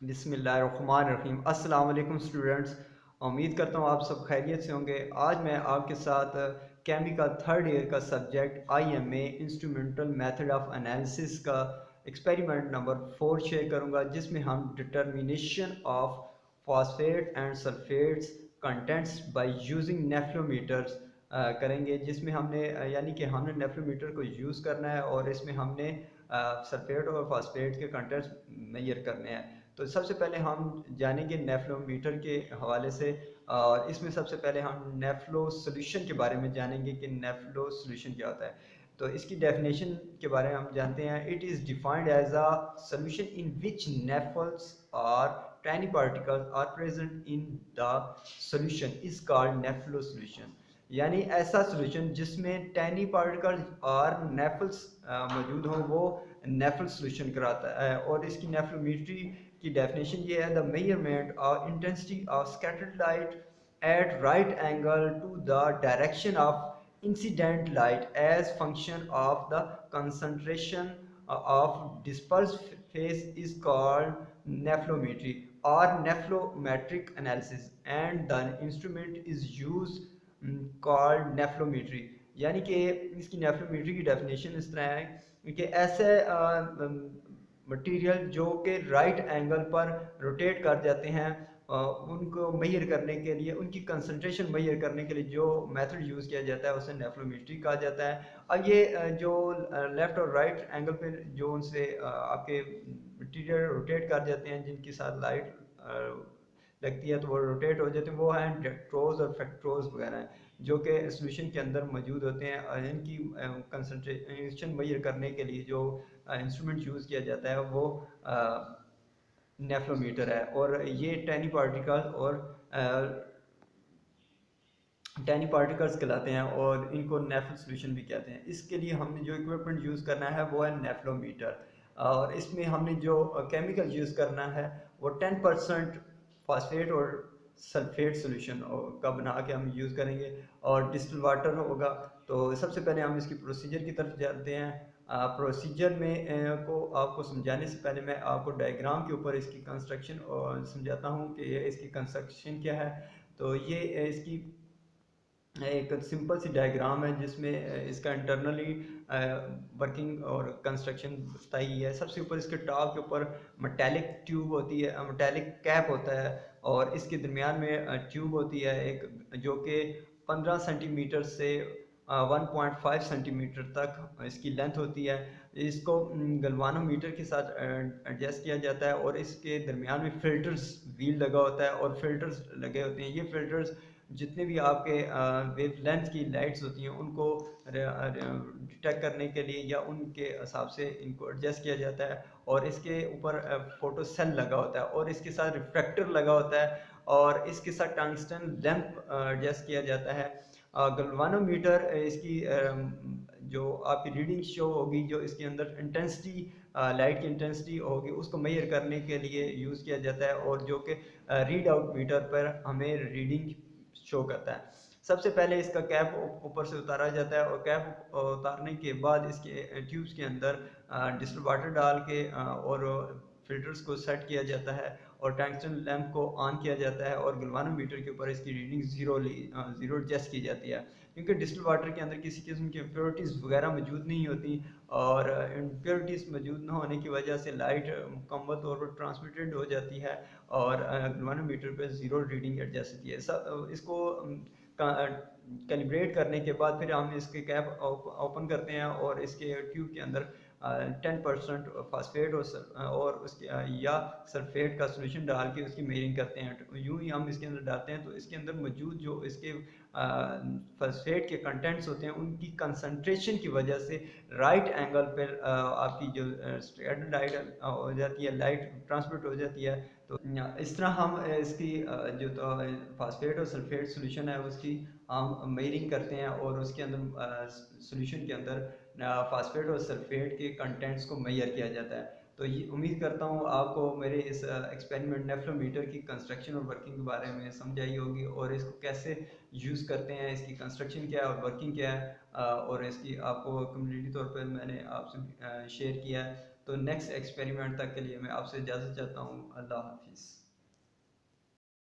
बिस्मिल्लाहिर्रहमानिर्रहीम। अस्सलाम वालेकुम स्टूडेंट्स। उम्मीद करता हूँ आप सब खैरियत से होंगे। आज मैं आपके साथ केमिकल थर्ड ईयर का subject IMA instrumental method of analysis का एक्सपेरिमेंट नंबर 4 शेयर करूँगा, जिसमें हम determination of phosphate and sulphates contents by using nephelometers करेंगे। जिसमें हमने यानी कि हमने नेफ्लोमीटर को यूज़ करना है और इसमें हमने सल्फेट और फॉस्फेट के कंटेंट्स मेजर करने हैं। तो सबसे पहले हम जानेंगे नेफ्लोमीटर के हवाले से, और इसमें सबसे पहले हम नेफ्लो सोल्यूशन के बारे में जानेंगे कि नेफ्लो सोल्यूशन क्या होता है। तो इसकी डेफिनेशन के बारे में हम जानते हैं। It is defined as a solution in which nephels और tiny particles are present in the solution is called nephelo solution. यानी ऐसा सोल्यूशन जिसमें टैनी पार्टिकल्स और नेफल्स मौजूद हों, वो नेफल सोल्यूशन कराता है। और इसकी नेफ्लोमीट्री की डेफिनेशन ये है: the measurement of intensity of scattered light at right angle to the direction of incident light as function of the concentration of dispersed phase is called nephelometry or nephelometric analysis, and the instrument is used called nephelometry। यानी कि इसकी नेफ्लोमीट्री की definition इस तरह है कि ऐसे material जो कि राइट एंगल पर रोटेट कर जाते हैं, उनको मेजर करने के लिए, उनकी कंसंट्रेशन मेजर करने के लिए जो मेथड यूज़ किया जाता है उसे नेफ्लोमेट्री कहा जाता है। अब ये जो लेफ़्ट और राइट एंगल पे जो उनसे आपके मटेरियल रोटेट कर जाते हैं, जिनके साथ लाइट लगती है तो वो रोटेट हो जाते हैं, वो हैं डेक्ट्रोज और फैक्ट्रोज वगैरह, जो कि सोल्यूशन के अंदर मौजूद होते हैं। और इनकी कंसंट्रेशन मेजर करने के लिए जो इंस्ट्रूमेंट यूज़ किया जाता है वो नेफ्लोमीटर है। और ये टैनी पार्टिकल और टैनी पार्टिकल्स कहलाते हैं, और इनको नेफल सोल्यूशन भी कहते हैं। इसके लिए हमने जो इक्विपमेंट यूज़ करना है वो है नेफ्लोमीटर। और इसमें हमने जो केमिकल यूज़ करना है वो 10% फास्फेट और सल्फेट सोल्यूशन का बना के हम यूज़ करेंगे, और डिस्टिल वाटर होगा। तो सबसे पहले हम इसकी प्रोसीजर की तरफ जाते हैं। प्रोसीजर में को आपको समझाने से पहले मैं आपको डायग्राम के ऊपर इसकी कंस्ट्रक्शन और समझाता हूँ कि ये इसकी कंस्ट्रक्शन क्या है। तो ये इसकी एक सिंपल सी डायग्राम है, जिसमें इसका इंटरनली वर्किंग और कंस्ट्रक्शन बताई गई है। सबसे ऊपर इसके टॉप के ऊपर मेटेलिक ट्यूब होती है, मेटेलिक कैप होता है, और इसके दरमियान में ट्यूब होती है एक, जो कि 15 सेंटीमीटर से 1.5 सेंटीमीटर तक इसकी लेंथ होती है। इसको गलवानोमीटर के साथ एडजस्ट किया जाता है, और इसके दरमियान में फ़िल्टर्स व्हील लगा होता है और फिल्टर्स लगे होते हैं। ये फिल्टर्स जितने भी आपके वेव लेंथ की लाइट्स होती हैं उनको डिटेक्ट करने के लिए या उनके हिसाब से इनको एडजस्ट किया जाता है। और इसके ऊपर फोटो सेल लगा होता है, और इसके साथ रिफ्लेक्टर लगा होता है, और इसके साथ टंगस्टन लैंप एडजस्ट किया जाता है। गलवानोमीटर इसकी जो आपकी रीडिंग शो होगी, जो इसके अंदर इंटेंसिटी लाइट की इंटेंसिटी होगी, उसको मेजर करने के लिए यूज़ किया जाता है, और जो कि रीड आउट मीटर पर हमें रीडिंग शो करता है। सबसे पहले इसका कैप ऊपर से उतारा जाता है, और कैप उतारने के बाद इसके ट्यूब्स के अंदर डिस्टिल वाटर डाल के और फिल्टर्स को सेट किया जाता है, और टंगस्टन लैंप को ऑन किया जाता है, और गलवानोमीटर के ऊपर इसकी रीडिंग ज़ीरो एडजस्ट की जाती है। क्योंकि डिस्टिल वाटर के अंदर किसी किस्म की इम्प्योरिटीज़ वगैरह मौजूद नहीं होती, और इम्प्योरिटीज़ मौजूद न होने की वजह से लाइट मुकम्मल तौर पर ट्रांसमिटेड हो जाती है, और गलवानोमीटर पर ज़ीरो रीडिंग एडजस्ट होती है। सब इसको कैलिब्रेट करने के बाद फिर हम इसके कैप ओपन करते हैं, और इसके ट्यूब के अंदर 10% फास्फेट और उसके या सल्फेट का सोल्यूशन डाल के उसकी मेजरिंग करते हैं। तो यूँ ही हम इसके अंदर डालते हैं, तो इसके अंदर मौजूद जो इसके फास्फेट के कंटेंट्स होते हैं, उनकी कंसंट्रेशन की वजह से राइट एंगल पर आपकी जो स्ट्रेट लाइट हो जाती है, लाइट ट्रांसमिट हो जाती है। तो इस तरह हम इसकी जो तो फास्फेट और सल्फेट सोल्यूशन है उसकी हम मेजरिंग करते हैं, और उसके अंदर सोल्यूशन के अंदर फास्फेट और सल्फेट के कंटेंट्स को मेजर किया जाता है। तो ये उम्मीद करता हूँ आपको मेरे इस एक्सपेरिमेंट नेफ्लोमीटर की कंस्ट्रक्शन और वर्किंग के बारे में समझ आई होगी, और इसको कैसे यूज़ करते हैं, इसकी कंस्ट्रक्शन क्या है और वर्किंग क्या है, और इसकी आपको कम्युनिटी तौर पर मैंने आपसे शेयर किया है। तो नेक्स्ट एक्सपेरिमेंट तक के लिए मैं आपसे इजाज़त चाहता हूँ। अल्लाह हाफिज़।